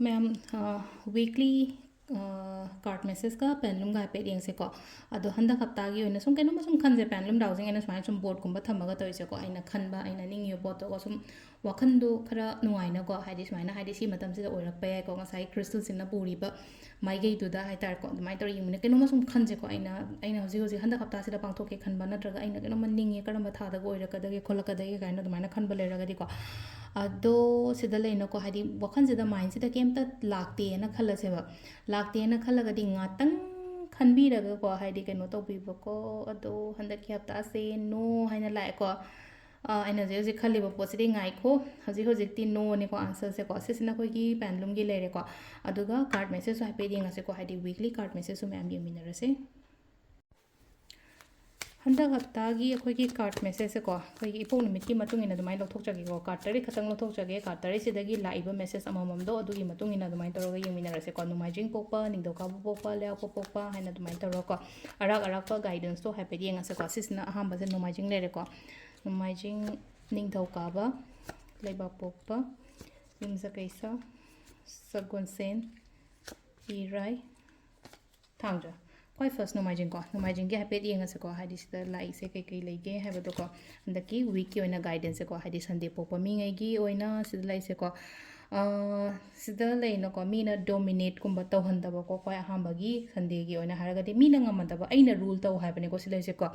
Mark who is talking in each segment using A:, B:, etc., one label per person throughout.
A: ma'am weekly card message का pendulum का paid येंसेको अदो हंदक हप्तागी ओइना सुम केनो सुम खनजे पेंडुलम डाउजिंग एना सुमाय सुम बोर्ड कुंबा थमगा तोइसेको आइना खनबा आइना निंगियो बोतो को सुम वाखंदो खरा नुआइना को हाइदि सुमायना हाइदि सी मतम सिदा ओइरकपा याय को ngasai crystal सिना पुरीबा माइगै दुदा हाइतार को दुमाय तोर यिमिना केनो सुम खनजेको आइना होजि होजि हंदक हप्ता सिदा पांगथोके खनबा नत्रगा आइना केनो निंगे करम थादा ओइरकदगे खोलकदगे काइना दुमायना खनबा लेरगदि को अदो सिदा लेनको हाइदि वखनजिदा माइंड सिदा केमता लाक्ते ना खलसेबा लाक्ते ना खलगदि ngaतंग खनबीरगा को हाइदि केनो तौबीबको अदो हंदकी हप्ता से नो हाइना लाएको अना जे जे खलिबा पोसिदि ngaइखो हजि हजिकति नो नेको आंसर से को सिसिना खोगी पेंडुलम गी लेरेको अदुगा कार्ड मेसेज हाइपे दिंगासे को हाइदि वीकली कार्ड मेसेज मैम यमिनरसे हंदक हप्तागी अखोगी कार्ड मेसेज को अखोगी इपों निमित की मतुंग इना दुमाय लौथोकजगे को कार्ड तरे खतंग लौथोकजगे कार्ड तरे सिदगी लाइबा मेसेज अमममदो अदुगी मतुंग इना दुमाय तोरगा यमिनरसे को नुमाइजिंग पोकपा निंगदोकाबु पोकपा लेयापो पोकपा हाइना दुमाय तोरो को अराक अराकपा गाइडेंस तो हाइपे दिंगासे को सिसना अहांबसे नुमाइजिंग लेरे को नुमाइजिंग निंगदोकाबा लेबा पोकपा युमजकैसा सगोनसेन इराई थांजा क्वाइ फर्स्ट नोमाइजिंग के हाइपेट येंगसेको हाइदि सिदा लाइसे कई लेगे हाइबदोको हंदकी वीक की ओइना गाइडेंस से को हाइदि संडे पोपा मिंगैगी ओइना सिदा लाइसेको सिदा लेनको मीना डोमिनेट कुंबा तौहंदबको क्वाइ अहांबगी संडे की ओइना हारगदि मीना ngमदबा अइना रूल तौ हाइबनेको सिलाइसेको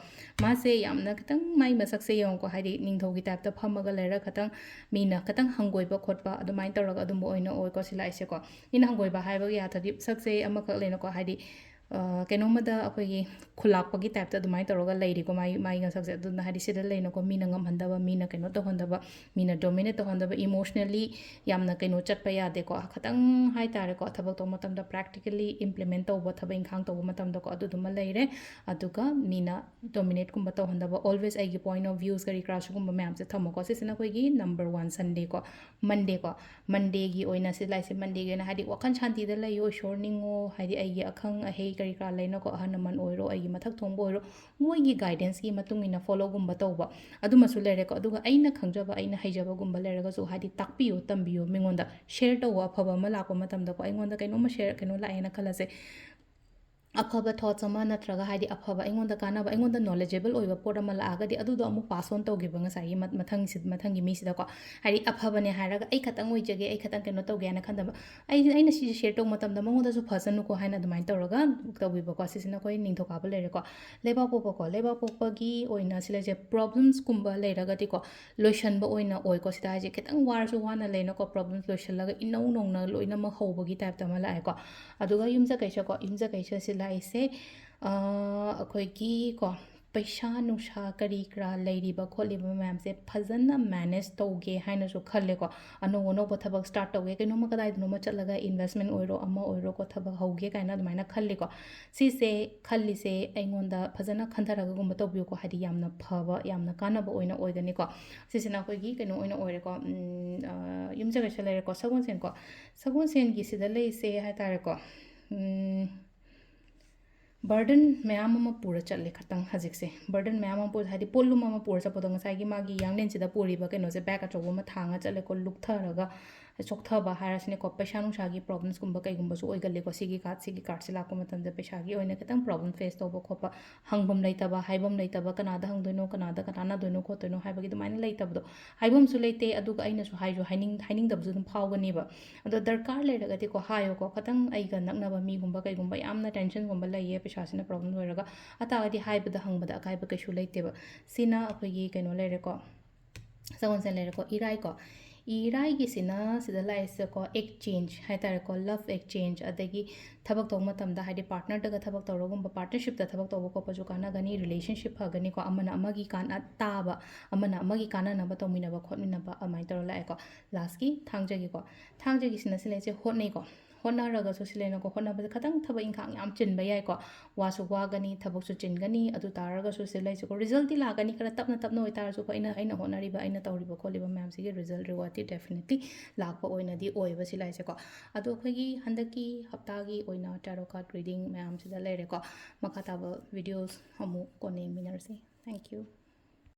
A: मासे यामना खतंग माइ मसकसे यंको हाइदि निंगथौगी टाइप त फमगा लेरा खतंग मीना खतंग हंगोइबा खोटबा अदुमाइन तौरगा अदुम ओइना ओइको सिलाइसेको मीना हंगोइबा हाइबगी याथदि सकसे अमखक लेनको हाइदि कनोमद अखोगी खुलापगी टाइप अदुमाय तौरगा लेरिको माइ सकसे अदुना हाइदि सिदा लेनको मीना ngमहंदबा मीना कनो तौहंदबा मीना डोमिनेट तौहंदबा इमोशनली यामना कनो चटपा यादेको खतंग हाइ तारेको थबक तो मतमदा प्रैक्टिकली इंप्लीमेंट तौबा थबक इंखांग तौबा मतमदको अदुदुमा लेरे अदुगा मीना डोमिनेट कुंबा तौहंदबा ऑलवेज आइगी पॉइंट ऑफ व्यूज करी क्राश कुंबा मैम से थमको सिसना कोइगी नंबर 1 संडे को मंडे की ओइना सिलाइसे मंडे गेना हाइदि वखन शांति द लयो ईश्वर निंगो हाइदि आइगी अखंग अहे करी क्रा लेनो को अहनमन ओइरो आइगी मथक थोंबो ओइरो मोइगी गाइडेंस की मतुंगिना फॉलो गुंबा तौबा अदुमसु लेरेको अदुगा अइना खंगजबा अइना हैजबा गुंबा लेरगसु हाइदि ताकपियो तंबियो मिंगोंदा शेयर तौवा अफबा अमा लाको मतमदको अइंगोंदा कइनोमा शेयर कइनो लाएना खलसे अफब थॉट्स अमा नत्रगा हाइदि अफब अइंगोंदा कानाबा अइंगोंदा नॉलेजेबल ओइबा पोट अमा लागदि अदुदो अमु पास ऑन तौगिबा ngasai मथंगी मीसिदको हाइदि अफबने हाइरगा अइ खतंग ओइजगे अइ खतंग कइनो तौगेना खंदबा अइना सि शेयर तौ मतमदा मंगोंदासु फसनुको हाइना दुमाइन तौरगा तौबिबको सिसिना कोइ निंथोकाबा लेरेको लेबा पोकपगी ओइना सिलेजे प्रॉब्लम्स कुंबा लेरगदिको लोइसनबा ओइना ओइको सिदा हाइजे खतंग वारसु वाना लेनोको प्रॉब्लम्स लोइसनलगा इनौ नौना लोइना म हौबगी टाइप तमा लाएको अदुगा युमजा कैसा सिलाइसे अखोइगी को पैसा नुसा करी क्रा लेरिबा खोलिबा मैम से फजन मैनेज तौगे हाइनसु खल्लेको अनौ थबक स्टार्ट तौगे कइनोमा कदाइदनोमा चलगा इन्वेस्टमेंट ओइरो अमा ओइरो को थबक हौगे काइना दुमाइना खल्लेको सिसे खल्लिसे अइंगोंदा फजन खंथरगा गुंबा तौबियोको हाइदि यामना फबा यामना कानबा ओइना ओइगनिको सिसिना कोइगी कइनो ओइना ओइरेको युमजा कैसा लेरेको सगोनसेन की सिदा लेसे हाइतारेको बर्डन मैम पूरा चले खतंग हजिकसे बर्डन मैम पूरा हाइदि पोलुम पूरा चपदो ngasai gi magi yanglen sida पूरीबा कइनोसे बैग अचौबा मा थांगा चले को लुकथरगा चोकथबा हारसने को पैसा नुसागी प्रॉब्लम्स कुंबा कइगुंबासु ओइगलेको सिगी कार्ड से लाको मतंदा पैसागी ओइना खतंग प्रॉब्लम फेस तौबा खोपा हंगबम लेतबा हाइबम लेतबा कनादा हंगदोइनो कनादा कनाना दोइनो खोतोइनो हाइबगी दुमाइना लेतबदो हाइबमसु लेते अदुगा अइनासु हाइनिंगदबजु दुम फावगनीबा अदो दरकार लेरगदि को हायोको खतंग अइगा नकनबा मीगुंबा कइगुंबा यामना टेंशन गुंबा लइए पैसासिना प्रॉब्लम होइरगा अतागदि हाइबदा हंगबदा अकाइबा कइसु लेतेबा सिना अखोइगी कइनो लेरेको सगोनसेन लेरेको इराई सिना सिदा लाइसेको एक्सचेंज हाइतारेको लव एक्सचेंज अदगी थबक तौ मतमदा हाइदि पार्टनर दगा थबक तौरगुंबा पार्टनरशिप दा थबक तौबा कोपजु कानागनी रिलेशनशिप फगनी को अमना अमगी काना ताबा अमना अमगी कानानबा तौमिनबा खोटमिनबा अमाइ तौर लाएको लास्ट की थांगजगी सिना सिलेचे होटनेको होटनरगसु सिलेनको होटनबदा खतंग थबक इंखांग याम चिनबा याइको वासु वागनी थबकसु चिनगनी अदु तारगसु सिलाइसेको रिजल्ट दी लागनी करा तपना ओइतारसु को अइना होटनरिबा अइना तौरिबा खोलिबा मैम सिगे रिजल्ट रिवार्ड डेफिनेटली लाखपा ओइनादी ओइबा सिलाइसेको अदो अखोइगी हंदकी हप्तागी ओइना टारो कार्ड रीडिंग मैम सिदा लेरेको मखाताबा वीडियोस हमु कोने मिनरसे थैंक यू